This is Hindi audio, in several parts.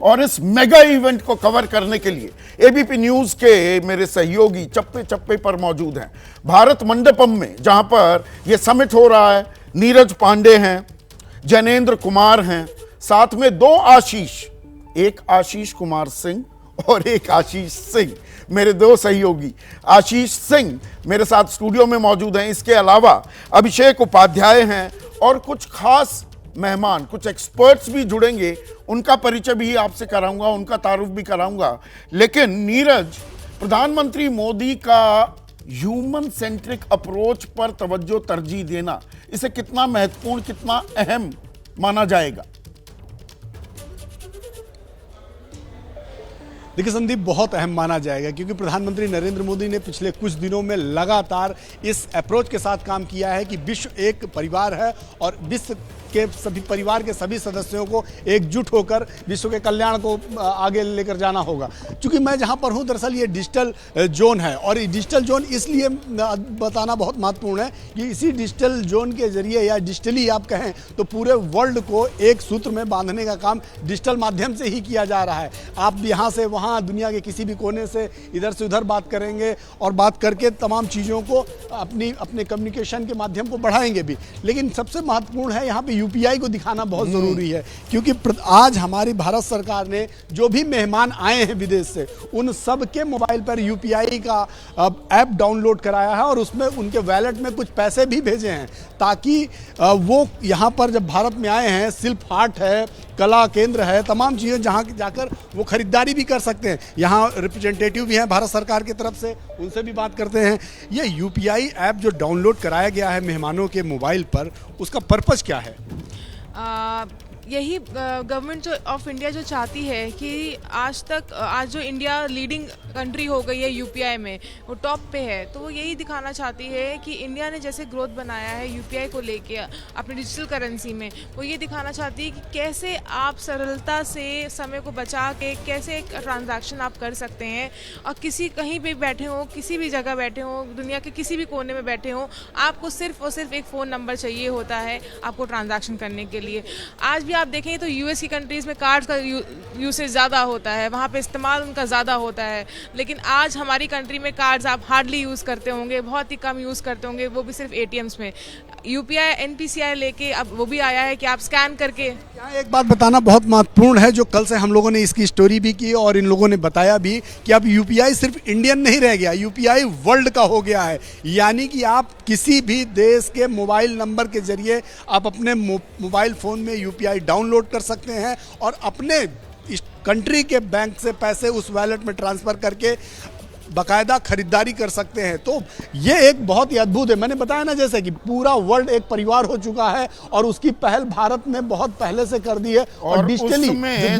और इस मेगा इवेंट को कवर करने के लिए एबीपी न्यूज के मेरे सहयोगी चप्पे चप्पे पर मौजूद हैं। भारत मंडपम में जहां पर यह समिट हो रहा है, नीरज पांडे हैं, जैनेन्द्र कुमार हैं, साथ में दो आशीष, एक आशीष कुमार सिंह और एक आशीष सिंह, मेरे दो सहयोगी। आशीष सिंह मेरे साथ स्टूडियो में मौजूद हैं। इसके अलावा अभिषेक उपाध्याय हैं और कुछ खास मेहमान, कुछ एक्सपर्ट्स भी जुड़ेंगे। उनका परिचय भी आपसे कराऊंगा, उनका तारुफ भी कराऊंगा। लेकिन नीरज, प्रधानमंत्री मोदी का ह्यूमन सेंट्रिक अप्रोच पर तवज्जो तरजीह देना, इसे कितना महत्वपूर्ण, कितना अहम माना जाएगा? देखिए संदीप, बहुत अहम माना जाएगा क्योंकि प्रधानमंत्री नरेंद्र मोदी ने पिछले कुछ दिनों में लगातार इस अप्रोच के साथ काम किया है कि विश्व एक परिवार है और विश्व के सभी परिवार के सभी सदस्यों को एकजुट होकर विश्व के कल्याण को आगे लेकर जाना होगा। क्योंकि मैं जहां पर हूं, दरअसल ये डिजिटल जोन है और ये डिजिटल जोन इसलिए बताना बहुत महत्वपूर्ण है कि इसी डिजिटल जोन के जरिए या डिजिटली आप कहें तो पूरे वर्ल्ड को एक सूत्र में बांधने का काम डिजिटल माध्यम से ही किया जा रहा है। आप यहाँ से वहाँ, दुनिया के किसी भी कोने से इधर से उधर बात करेंगे और बात करके तमाम चीज़ों को अपने कम्युनिकेशन के माध्यम को बढ़ाएंगे भी। लेकिन सबसे महत्वपूर्ण है यहाँ पे यूपीआई को दिखाना बहुत ज़रूरी है क्योंकि आज हमारी भारत सरकार ने जो भी मेहमान आए हैं विदेश से, उन सब के मोबाइल पर यूपीआई का ऐप डाउनलोड कराया है और उसमें उनके वैलेट में कुछ पैसे भी भेजे हैं ताकि वो यहाँ पर जब भारत में आए हैं, शिल्प हाट है, कला केंद्र है, तमाम चीज़ें जहाँ जाकर वो खरीदारी भी कर सकते हैं। यहाँ रिप्रेजेंटेटिव भी हैं भारत सरकार की तरफ से, उनसे भी बात करते हैं। ये यूपीआई ऐप जो डाउनलोड कराया गया है मेहमानों के मोबाइल पर, उसका पर्पस क्या है? यही गवर्नमेंट ऑफ इंडिया जो चाहती है कि आज जो इंडिया लीडिंग कंट्री हो गई है यूपीआई में, वो टॉप पे है, तो वो यही दिखाना चाहती है कि इंडिया ने जैसे ग्रोथ बनाया है यूपीआई को लेके अपनी डिजिटल करेंसी में, वो ये दिखाना चाहती है कि कैसे आप सरलता से समय को बचा के कैसे एक ट्रांजैक्शन आप कर सकते हैं और कहीं भी बैठे हो, किसी भी जगह बैठे हो, दुनिया के किसी भी कोने में बैठे हो, आपको सिर्फ और सिर्फ एक फ़ोन नंबर चाहिए होता है आपको ट्रांजैक्शन करने के लिए। आज भी आप देखें तो यूएस की कंट्रीज़ में कार्ड्स का यूसेज ज़्यादा होता है, वहाँ पे इस्तेमाल उनका ज़्यादा होता है। लेकिन आज हमारी कंट्री में कार्ड्स आप हार्डली यूज़ करते होंगे, बहुत ही कम यूज़ करते होंगे, वो भी सिर्फ एटीएम्स में। यूपीआई एनपीसीआई लेके अब वो भी आया है कि आप स्कैन करके। यहाँ एक बात बताना बहुत महत्वपूर्ण है जो कल से हम लोगों ने इसकी स्टोरी भी की और इन लोगों ने बताया भी कि अब यूपीआई सिर्फ इंडियन नहीं रह गया, यूपीआई वर्ल्ड का हो गया है। यानी कि आप किसी भी देश के मोबाइल नंबर के जरिए आप अपने मोबाइल फ़ोन में यूपीआई डाउनलोड कर सकते हैं और अपने इस कंट्री के बैंक से पैसे उस वैलेट में ट्रांसफ़र करके बाकायदा खरीदारी कर सकते हैं। तो ये एक बहुत ही अद्भुत है। मैंने बताया ना जैसे कि पूरा वर्ल्ड एक परिवार हो चुका है और उसकी पहल भारत ने बहुत पहले से कर दी है और डिजिटली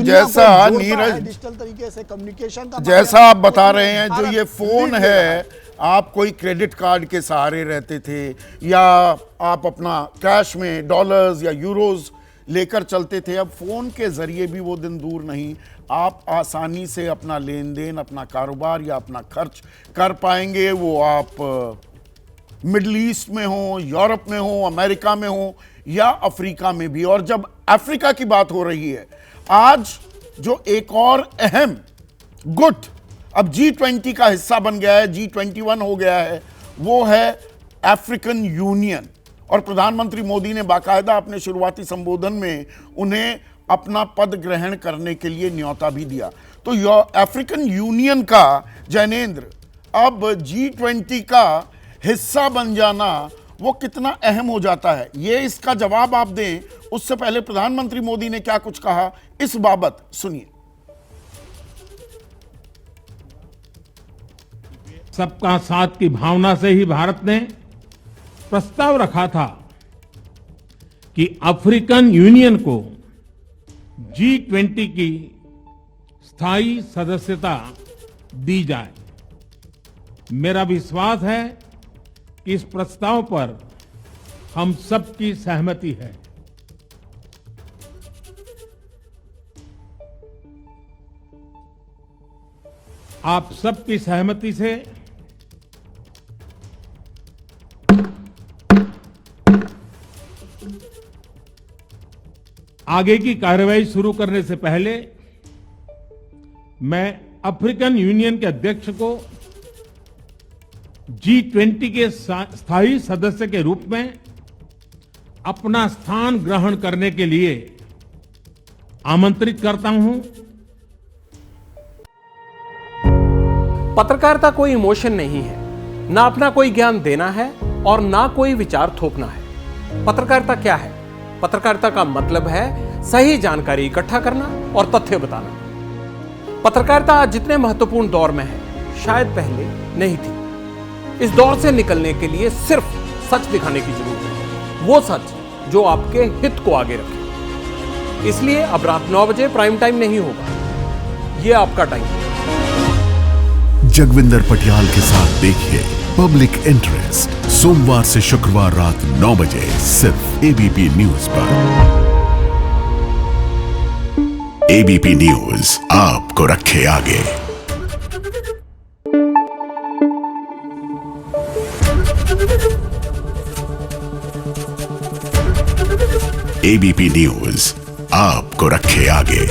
जैसा नीरज, डिजिटल तरीके से कम्युनिकेशन का, जैसा आप बता रहे हैं, जो ये फोन है, आप कोई क्रेडिट कार्ड के सहारे रहते थे या आप अपना कैश में डॉलर्स या यूरोज लेकर चलते थे, अब फोन के जरिए भी वो दिन दूर नहीं, आप आसानी से अपना लेन देन, अपना कारोबार या अपना खर्च कर पाएंगे। वो आप मिडल ईस्ट में हो, यूरोप में हो, अमेरिका में हो या अफ्रीका में भी। और जब अफ्रीका की बात हो रही है, आज जो एक और अहम गुट अब G20 का हिस्सा बन गया है, G21 हो गया है, वो है अफ्रीकन यूनियन। और प्रधानमंत्री मोदी ने बाकायदा अपने शुरुआती संबोधन में उन्हें अपना पद ग्रहण करने के लिए न्योता भी दिया। तो अफ्रीकन यूनियन का, जैनेन्द्र, अब G20 का हिस्सा बन जाना वो कितना अहम हो जाता है, ये इसका जवाब आप दें। उससे पहले प्रधानमंत्री मोदी ने क्या कुछ कहा इस बाबत सुनिए। सबका साथ की भावना से ही भारत ने प्रस्ताव रखा था कि अफ्रीकन यूनियन को G20 की स्थायी सदस्यता दी जाए। मेरा विश्वास है कि इस प्रस्ताव पर हम सबकी सहमति है। आप सबकी सहमति से आगे की कार्रवाई शुरू करने से पहले मैं अफ्रीकन यूनियन के अध्यक्ष को G20 के स्थायी सदस्य के रूप में अपना स्थान ग्रहण करने के लिए आमंत्रित करता हूं। पत्रकारिता कोई इमोशन नहीं है, ना अपना कोई ज्ञान देना है और ना कोई विचार थोपना है। पत्रकारिता क्या है? पत्रकारिता का मतलब है सही जानकारी इकट्ठा करना और तथ्य बताना। पत्रकारिता आज जितने महत्वपूर्ण दौर में है, शायद पहले नहीं थी। इस दौर से निकलने के लिए सिर्फ सच दिखाने की जरूरत है, वो सच जो आपके हित को आगे रखे। इसलिए अब रात 9 बजे प्राइम टाइम नहीं होगा, ये आपका टाइम है। जगविंदर पटियाल के साथ देखिए पब्लिक इंटरेस्ट सोमवार से शुक्रवार रात 9 बजे सिर्फ एबीपी न्यूज पर। एबीपी न्यूज आपको रखे आगे। एबीपी न्यूज आपको रखे आगे।